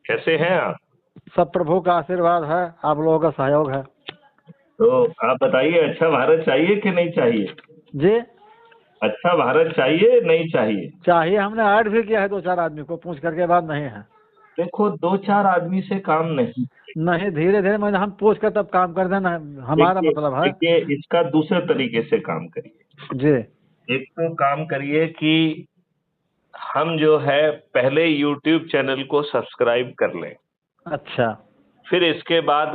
कैसे हैं आप? सब प्रभु का आशीर्वाद है, आप लोगों का सहयोग है। तो आप बताइए, अच्छा भारत चाहिए कि नहीं चाहिए? जी अच्छा भारत चाहिए नहीं चाहिए? चाहिए, हमने ऐड भी किया है 2-4 आदमी को, पूछ करके बाद नहीं है। देखो, दो चार आदमी से काम नहीं। नहीं, धीरे धीरे मैंने हम पूछ कर तब काम कर देना, हमारा देखिए मतलब है। देखिए, इसका दूसरे तरीके से काम करिए। जी। एक तो काम करिए कि हम जो है पहले यूट्यूब चैनल को सब्सक्राइब कर लें। अच्छा। फिर इसके बाद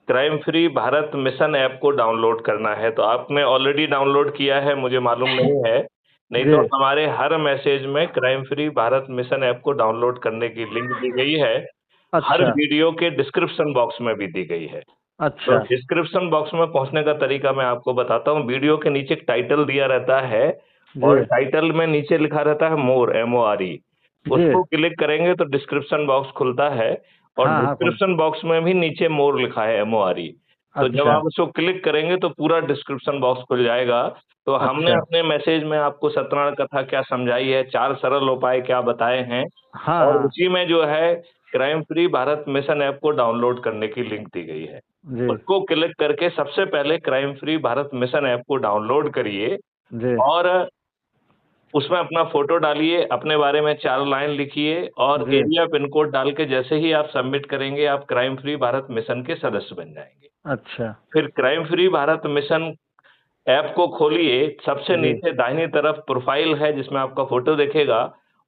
crime free Bharat mission app को डाउनलोड करना है। तो आपने ऑलरेडी डाउनलोड किया है, मुझे मालूम नहीं है। नहीं जी। तो हमारे हर मैसेज में crime free Bharat mission app को डाउनलोड करने की लिंक दी गई है। हर अच्छा। वीडियो के डिस्क्रिप्शन बॉक्स में भी दी गई है। तो अच्छा। डिस्क्रिप्शन बॉक्स में पहुंचने का तरीका मैं आपको बताता हूँ। वीडियो के नीचे एक टाइटल दिया रहता है, जी। और टाइटल में नीचे लिखा रहता है मोर, MORE। जी। उसको क्लिक करेंगे तो डिस्क्रिप्शन बॉक्स खुलता है, और हाँ हाँ, कौन। डिस्क्रिप्शन बॉक्स में भी नीचे मोर लिखा है, MORE। तो जब अच्छा। आप उसको क्लिक करेंगे तो पूरा डिस्क्रिप्शन बॉक्स खुल जाएगा। तो हमने अच्छा। अपने मैसेज में आपको सत्यनारायण कथा क्या समझाई है, 4 सरल उपाय क्या बताए हैं, हाँ और हाँ। उसी में जो है crime free Bharat mission app को डाउनलोड करने की लिंक दी गई है। जी। उसको क्लिक करके सबसे पहले crime free Bharat mission app को डाउनलोड करिए, जी। और उसमें अपना फोटो डालिए, अपने बारे में 4 लाइन लिखिए, और जी। एरिया पिन कोड डाल के जैसे ही आप सबमिट करेंगे, आप क्राइम फ्री भारत मिशन के सदस्य बन जाएंगे। अच्छा। फिर crime free Bharat mission app को खोलिए, सबसे जी। नीचे दाहिनी तरफ प्रोफाइल है जिसमें आपका फोटो दिखेगा,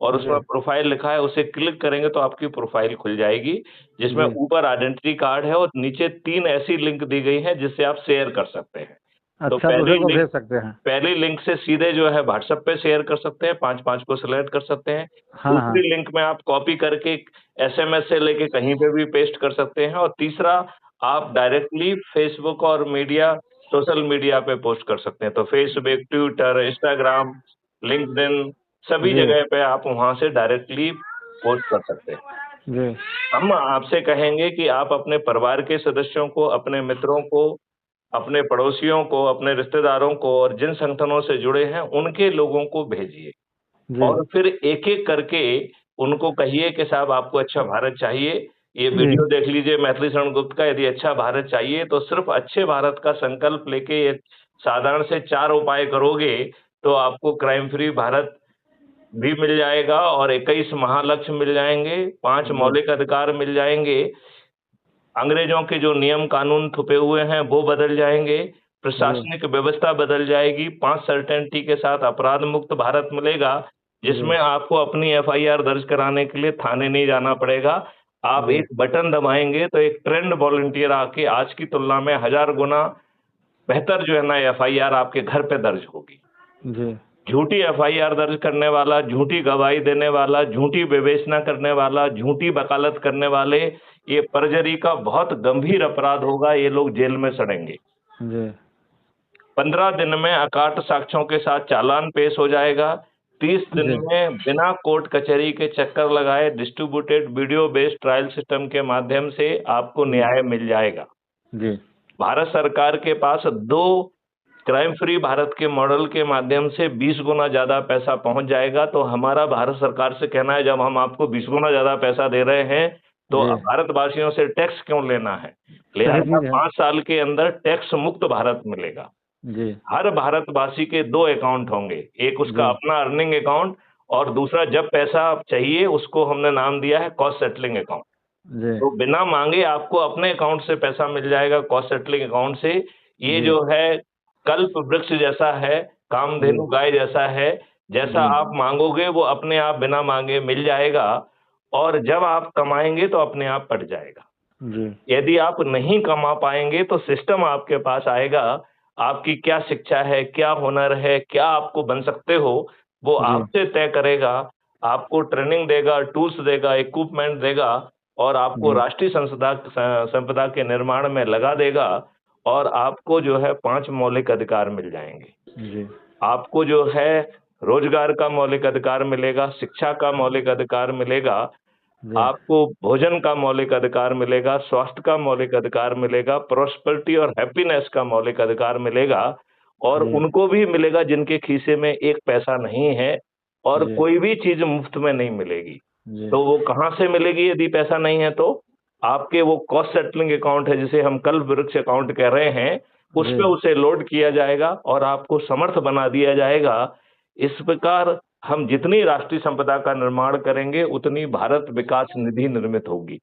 और जी। उसमें प्रोफाइल लिखा है, उसे क्लिक करेंगे तो आपकी प्रोफाइल खुल जाएगी, जिसमें जी। ऊपर आइडेंटिटी कार्ड है और नीचे 3 ऐसी लिंक दी गई हैं जिससे आप शेयर कर सकते हैं। तो अच्छा, दूसरे को भेज सकते हैं। पहली लिंक से सीधे जो है व्हाट्सएप पे शेयर कर सकते हैं, 5-5 को सेलेक्ट कर सकते हैं। हाँ हाँ। दूसरी लिंक में आप कॉपी करके SMS से लेके कहीं पे भी पेस्ट कर सकते हैं, और तीसरा आप डायरेक्टली फेसबुक और सोशल मीडिया पे पोस्ट कर सकते हैं। तो फेसबुक, ट्विटर, इंस्टाग्राम, लिंक्डइन, सभी जी। जगह पे आप वहां से डायरेक्टली पोस्ट कर सकते हैं। जी। हम आपसे कहेंगे कि आप अपने परिवार के सदस्यों को, अपने मित्रों को, अपने पड़ोसियों को, अपने रिश्तेदारों को, और जिन संगठनों से जुड़े हैं उनके लोगों को भेजिए, जी। और फिर एक-एक करके उनको कहिए कि साहब आपको अच्छा भारत चाहिए। ये जी। वीडियो देख लीजिए मैथिली शरण गुप्त का। यदि अच्छा भारत चाहिए तो सिर्फ अच्छे भारत का संकल्प लेके ये साधारण से 4 उपाय करोगे, तो आपको क्राइम फ्री भारत भी मिल जाएगा, और 21 महालक्ष्य मिल जाएंगे, 5 जी। मौलिक अधिकार मिल जाएंगे, अंग्रेजों के जो नियम कानून थुपे हुए हैं वो बदल जाएंगे, जी। प्रशासनिक व्यवस्था बदल जाएगी, 5 सर्टेनिटी के साथ अपराध मुक्त भारत मिलेगा, जी। जिसमें आपको अपनी FIR दर्ज कराने के लिए थाने नहीं जाना पड़ेगा। आप जी। एक बटन दबाएंगे तो एक ट्रेंड वॉलंटियर आके आज की तुलना में 1000 गुना बेहतर जो है ना FIR आपके घर पे दर्ज होगी। जी। झूठी FIR दर्ज करने वाला, झूठी गवाही देने वाला, झूठी विवेचना करने वाला, झूठी वकालत करने वाले, ये परजरी का बहुत गंभीर अपराध होगा, ये लोग जेल में सड़ेंगे। जी। 15 दिन में अकाट साक्ष्यों के साथ चालान पेश हो जाएगा। 30 दिन जी। में बिना कोर्ट कचहरी के चक्कर लगाए distributed video based trial system के माध्यम से आपको जी। न्याय मिल जाएगा। जी। भारत सरकार के पास 2 क्राइम फ्री भारत के मॉडल के माध्यम से 20 गुना ज्यादा पैसा पहुंच जाएगा। तो हमारा भारत सरकार से कहना है, जब हम आपको 20 गुना ज्यादा पैसा दे रहे हैं तो जी। भारतवासियों से टैक्स क्यों लेना है? सही लिहाजा चीज है। 5 साल के अंदर टैक्स मुक्त भारत मिलेगा। जी। हर भारतवासी के 2 अकाउंट होंगे, एक उसका जी। अपना अर्निंग अकाउंट, और दूसरा जब पैसा चाहिए उसको हमने नाम दिया है कॉस्ट सेटलिंग अकाउंट। जी। तो बिना मांगे आपको अपने अकाउंट से पैसा मिल जाएगा, कॉस्ट सेटलिंग अकाउंट से। ये जी। जो है कल्प वृक्ष जैसा है, जी। कामधेनु गाय जैसा है, जैसा जी। आप मांगोगे वो अपने आप बिना मांगे मिल जाएगा, और जब आप कमाएंगे तो अपने आप कट जाएगा। जी। यदि आप नहीं कमा पाएंगे तो सिस्टम आपके पास आएगा, आपकी क्या शिक्षा है, क्या हुनर है, क्या आपको बन सकते हो, वो जी। आपसे तय करेगा। आपको ट्रेनिंग देगा, टूल्स देगा, इक्विपमेंट देगा, और आपको जी। राष्ट्रीय संपदा के निर्माण में लगा देगा, और आपको जो है 5 मौलिक अधिकार मिल जाएंगे। जी। आपको जो है रोजगार का मौलिक अधिकार मिलेगा, शिक्षा का मौलिक अधिकार मिलेगा, जी। आपको भोजन का मौलिक अधिकार मिलेगा, स्वास्थ्य का मौलिक अधिकार मिलेगा, प्रॉस्पेरिटी और हैप्पीनेस का मौलिक अधिकार मिलेगा, और जी। उनको भी मिलेगा जिनके खीसे में 1 पैसा नहीं है, और जी। कोई भी चीज मुफ्त में नहीं मिलेगी। जी तो वो कहाँ से मिलेगी यदि पैसा नहीं है? तो आपके वो कॉस्ट सेटलिंग अकाउंट है जिसे हम कल्प वृक्ष अकाउंट कह रहे हैं, उस जी पे उसे लोड किया जाएगा और आपको समर्थ बना दिया जाएगा। इस प्रकार हम जितनी राष्ट्रीय संपदा का निर्माण करेंगे उतनी भारत विकास निधि निर्मित होगी।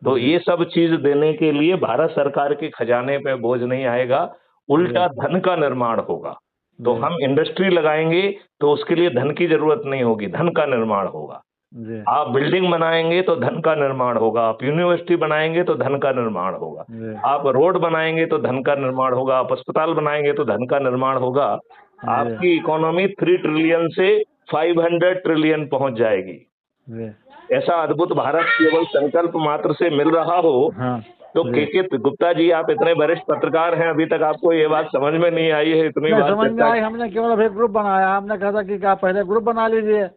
तो जी ये सब चीज देने के लिए भारत सरकार के खजाने पे बोझ नहीं आएगा, जी उल्टा धन का निर्माण होगा। तो जी हम इंडस्ट्री लगाएंगे तो उसके लिए धन की जरूरत नहीं होगी, धन का निर्माण होगा। जी आप बिल्डिंग बनाएंगे तो धन का निर्माण होगा, आप यूनिवर्सिटी बनाएंगे तो धन का निर्माण होगा, जी आप रोड बनाएंगे तो धन का निर्माण होगा, आप अस्पताल बनाएंगे तो धन का निर्माण होगा। जी आपकी इकोनॉमी 3 ट्रिलियन से 500 ट्रिलियन पहुंच जाएगी। जी ऐसा अद्भुत भारत केवल संकल्प मात्र से मिल रहा हो। हाँ तो जी के गुप्ता जी, आप इतने वरिष्ठ पत्रकार हैं, अभी तक आपको ये बात समझ में नहीं आई है, इतनी नहीं बार समझ में चर्चा। आई, हमने केवल अभी ग्रुप बनाया, हमने कहा था कि आप पहले ग्रुप बना लीजिए।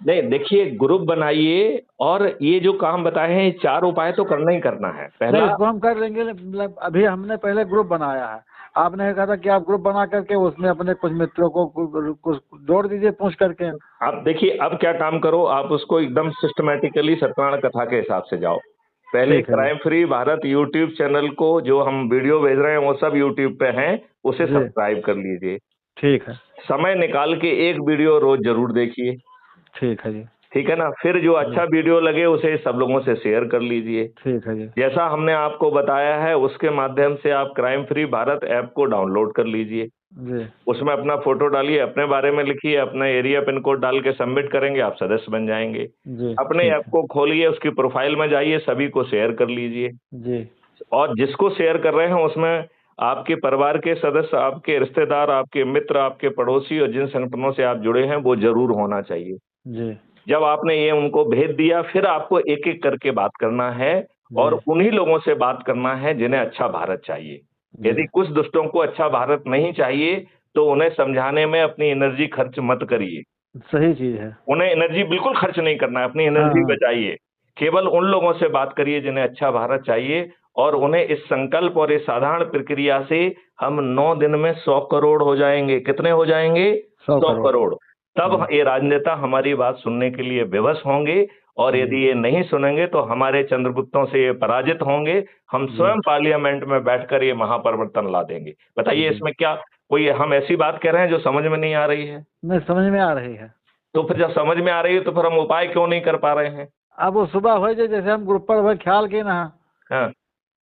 नहीं, देखिए, ग्रुप बनाइए और ये जो काम बताए हैं, ये 4 उपाय तो करना ही करना है। नहीं पहला, इसको हम कर लेंगे, मतलब अभी हमने पहले ग्रुप बनाया है। आपने कहा था कि आप ग्रुप बना करके उसमें अपने कुछ मित्रों को कुछ जोड़ दीजिए पूछ करके। आप देखिए, अब क्या काम करो, आप उसको एकदम सिस्टमैटिकली सत्यनारायण कथा के हिसाब से जाओ। पहले ठीक है जी। Crime free Bharat YouTube channel को, जो हम वीडियो भेज रहे हैं वो सब यूट्यूब पे हैं, उसे जी सब्सक्राइब कर लीजिए। ठीक है। समय निकाल के एक वीडियो रोज जरूर देखिए, ठीक है जी। ठीक है ना? फिर जो जी अच्छा वीडियो लगे उसे सब लोगों से शेयर कर लीजिए। ठीक है जी। जैसा हमने आपको बताया है उसके माध्यम से आप क्राइम फ्री भारत ऐप को डाउनलोड कर लीजिए। जी उसमें अपना फोटो डालिए, अपने बारे में लिखिए, अपना एरिया पिन कोड डाल के सबमिट करेंगे, आप सदस्य बन जाएंगे। जी अपने ठीक ऐप है। को खोलिए, उसकी प्रोफाइल में जाइए, सभी को शेयर कर लीजिए। जी और जिसको शेयर कर रहे हैं उसमें आपके परिवार के सदस्य, आपके रिश्तेदार, आपके मित्र, आपके पड़ोसी और जिन संगठनों से आप जुड़े हैं वो जरूर होना चाहिए। जी जब आपने ये उनको भेज दिया, फिर आपको एक एक करके बात करना है और जी उन्हीं लोगों से बात करना है जिन्हें अच्छा भारत चाहिए। जी यदि कुछ दुष्टों को अच्छा भारत नहीं चाहिए तो उन्हें समझाने में अपनी एनर्जी खर्च मत करिए। सही चीज है। उन्हें एनर्जी बिल्कुल खर्च नहीं करना है, अपनी हाँ एनर्जी हाँ बचाइए। केवल उन लोगों से बात करिए जिन्हें अच्छा भारत चाहिए और उन्हें इस संकल्प और इस साधारण प्रक्रिया से हम 9 दिन में 100 करोड़ हो जाएंगे। कितने हो जाएंगे? 100 100 करोड़। करोड़। तब जी ये राजनेता हमारी बात सुनने के लिए विवश होंगे और जी यदि ये नहीं सुनेंगे तो हमारे चंद्रगुप्तों से ये पराजित होंगे। हम जी स्वयं पार्लियामेंट में बैठकर ये महापरिवर्तन ला देंगे। बताइए, जी। इसमें क्या कोई हम ऐसी बात कह रहे हैं जो समझ में नहीं आ रही है? नहीं समझ में आ रही है। तो फिर जब समझ में आ रही है तो फिर हम उपाय क्यों नहीं कर पा रहे हैं? अब वो सुबह हो जाए जैसे हम ग्रुप पर वही ख्याल किए ना, हाँ।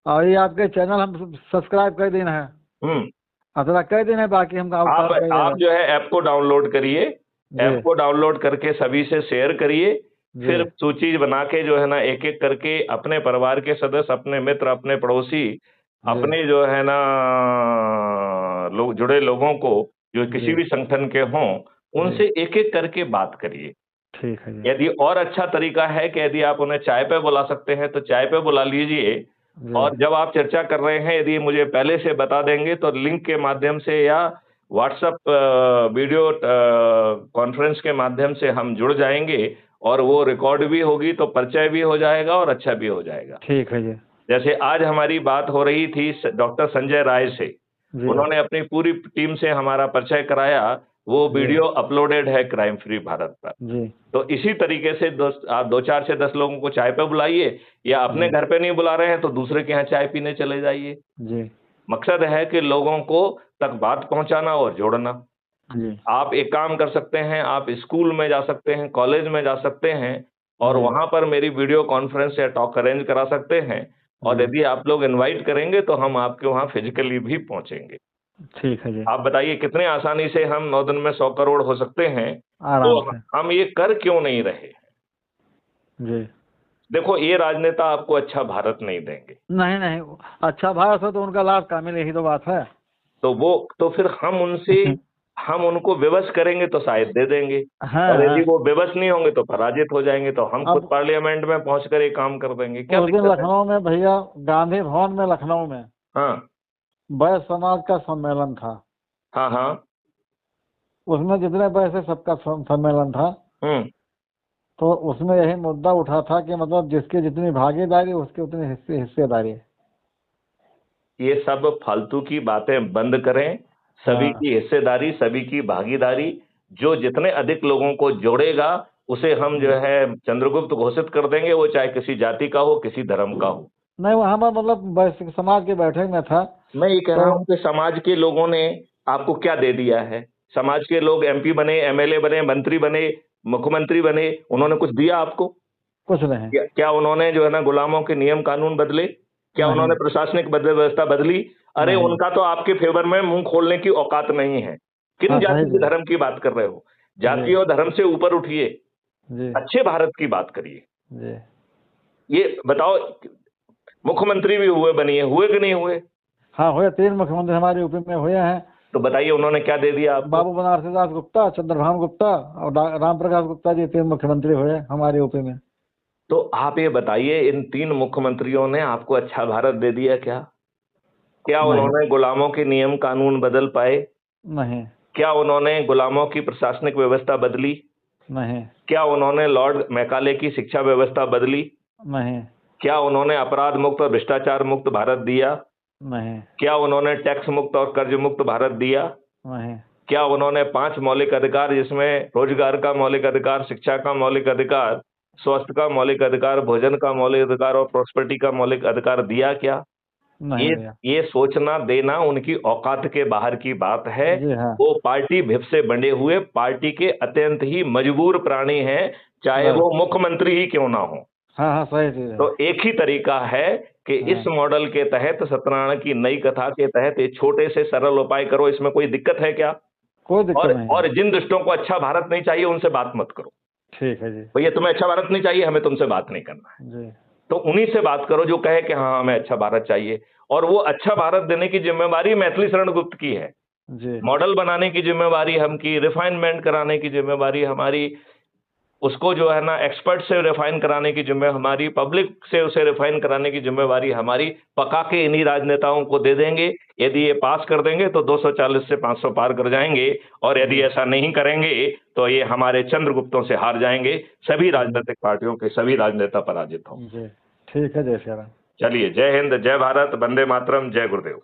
और ये आपके चैनल हम सब्सक्राइब कर देना है। हम्म। अब थोड़ा कर देना है, बाकी हम काम आप काम कर आप जाएगा। जो है ऐप को डाउनलोड करिए। जी ऐप को डाउनलोड करके सभी से शेयर करिए। जी फिर सूची बना के जो है ना, एक एक करके अपने परिवार के सदस्य, अपने मित्र, अपने पड़ोसी, जी अपने जो है ना लोग, जुड़े लोगों को जो किसी जी भी संगठन के हों, जी उनसे एक एक करके बात करिए। ठीक है जी। यदि और अच्छा तरीका है कि यदि आप उन्हें चाय पे बुला सकते हैं तो चाय पे बुला लीजिए। जी और जब आप चर्चा कर रहे हैं यदि मुझे पहले से बता देंगे तो लिंक के माध्यम से या व्हाट्सएप वीडियो कॉन्फ्रेंस के माध्यम से हम जुड़ जाएंगे और वो रिकॉर्ड भी होगी तो परिचय भी हो जाएगा और अच्छा भी हो जाएगा। ठीक है जी। जैसे आज हमारी बात हो रही थी डॉक्टर संजय राय से, जी उन्होंने अपनी पूरी टीम से हमारा परिचय कराया। वो जी वीडियो अपलोडेड है क्राइम फ्री भारत पर। जी तो इसी तरीके से आप 2-4 से 10 लोगों को चाय पे बुलाइए, या अपने जी घर पे नहीं बुला रहे हैं तो दूसरे के यहाँ चाय पीने चले जाइए। जी मकसद है कि लोगों को तक बात पहुंचाना और जोड़ना। जी आप एक काम कर सकते हैं, आप स्कूल में जा सकते हैं, कॉलेज में जा सकते हैं और जी वहां पर मेरी वीडियो कॉन्फ्रेंस या टॉक अरेंज करा सकते हैं। और जी यदि आप लोग इनवाइट करेंगे तो हम आपके वहां फिजिकली भी पहुंचेंगे। ठीक है जी। आप बताइए कितने आसानी से हम 9 दिन में 100 करोड़ हो सकते हैं। तो आराम से। हम ये कर क्यों नहीं रहे? जी देखो, ये राजनेता आपको अच्छा भारत नहीं देंगे। नहीं नहीं, अच्छा भारत हो तो उनका लाभ का मिले, यही तो बात है। तो फिर हम उनको विवश करेंगे तो शायद दे देंगे। हाँ और यदि हाँ। वो विवश नहीं होंगे तो पराजित हो जाएंगे, तो हम खुद अब पार्लियामेंट में पहुंचकर ये काम कर देंगे। क्या उस दिन दिक्कत है? लखनऊ में भैया, गांधी भवन में लखनऊ में हाँ वैश्य समाज का सम्मेलन था। हाँ हाँ। उसमें जितने वैश्य सबका सम्मेलन था। हम्म। तो उसमें यही मुद्दा उठा था कि मतलब जिसकी जितनी भागीदारी उसकी उतनी हिस्सेदारी। ये सब फालतू की बातें बंद करें। सभी हाँ की हिस्सेदारी, सभी की भागीदारी, जो जितने अधिक लोगों को जोड़ेगा उसे हम जो है चंद्रगुप्त घोषित कर देंगे, वो चाहे किसी जाति का हो, किसी धर्म का हो। नहीं, वो हमारा मतलब समाज की बैठक में था। मैं ये कह रहा तो हूँ कि समाज के लोगों ने आपको क्या दे दिया है? समाज के लोग एमपी बने, एमएलए बने, मंत्री बने, मुख्यमंत्री बने, उन्होंने कुछ दिया आपको? कुछ नहीं। क्या उन्होंने जो है ना गुलामों के नियम कानून बदले? क्या नहीं। उन्होंने प्रशासनिक व्यवस्था बदली? अरे नहीं। उनका तो आपके फेवर में मुंह खोलने की औकात नहीं है। किन हाँ, जाति सही के जी। धर्म की बात कर रहे हो? जाति जी। और धर्म से ऊपर उठिए, जी। अच्छे भारत की बात करिए। जी। ये बताओ, मुख्यमंत्री भी हुए कि नहीं हुए? हाँ, हुए 3 मुख्यमंत्री हमारे यूपी में हुए हैं। तो बताइए उन्होंने क्या दे दिया आपको? बाबू बनारसी दास गुप्ता, चंद्रभान गुप्ता और राम प्रकाश गुप्ता जी 3 मुख्यमंत्री हुए हमारे यूपी में। तो आप ये बताइए, इन 3 मुख्यमंत्रियों ने आपको अच्छा भारत दे दिया क्या? क्या नहीं। उन्होंने गुलामों के नियम कानून बदल पाए? नहीं। क्या उन्होंने गुलामों की प्रशासनिक व्यवस्था बदली? नहीं। क्या उन्होंने लॉर्ड मैकाले की शिक्षा व्यवस्था बदली? नहीं। क्या उन्होंने अपराध मुक्त और भ्रष्टाचार मुक्त भारत दिया? नहीं। क्या उन्होंने टैक्स मुक्त और कर्ज मुक्त भारत दिया? नहीं। क्या उन्होंने 5 मौलिक अधिकार, जिसमें रोजगार का मौलिक अधिकार, शिक्षा का मौलिक अधिकार, स्वास्थ्य का मौलिक अधिकार, भोजन का मौलिक अधिकार और प्रॉस्पेरिटी का मौलिक अधिकार दिया क्या? नहीं ये भैया। ये सोचना देना उनकी औकात के बाहर की बात है। जी हाँ। वो पार्टी भिप से बंधे हुए पार्टी के अत्यंत ही मजबूर प्राणी हैं, चाहे बस। वो मुख्यमंत्री ही क्यों ना हो। हाँ, हाँ, सही चीज है। तो एक ही तरीका है कि इस हाँ। मॉडल के तहत, सत्यनारायण की नई कथा के तहत, ये छोटे से सरल उपाय करो। इसमें कोई दिक्कत है क्या? कोई दिक्कत नहीं है। और जिन दुष्टों को अच्छा भारत नहीं चाहिए, उनसे बात मत करो। ठीक है जी। भैया तुम्हें अच्छा भारत नहीं चाहिए, हमें तुमसे बात नहीं करना है। जी। तो उन्हीं से बात करो जो कहे कि हाँ हमें अच्छा भारत चाहिए। और वो अच्छा भारत देने की जिम्मेवारी मैथिली शरण गुप्त की है। जी। मॉडल बनाने की जिम्मेवारी हम की, रिफाइनमेंट कराने की जिम्मेवारी हमारी, उसको जो है ना एक्सपर्ट से रिफाइन कराने की जिम्मेवारी हमारी, पब्लिक से उसे रिफाइन कराने की जिम्मेवारी हमारी, पका के इन्हीं राजनेताओं को दे देंगे। यदि ये पास कर देंगे तो 240 से 500 पार कर जाएंगे, और यदि ऐसा नहीं करेंगे तो ये हमारे चंद्रगुप्तों से हार जाएंगे। सभी राजनीतिक पार्टियों के सभी राजनेता पराजित होंगे। जी। ठीक है, जय श्री राम। चलिए, जय हिंद, जय भारत, वंदे मातरम, जय गुरुदेव।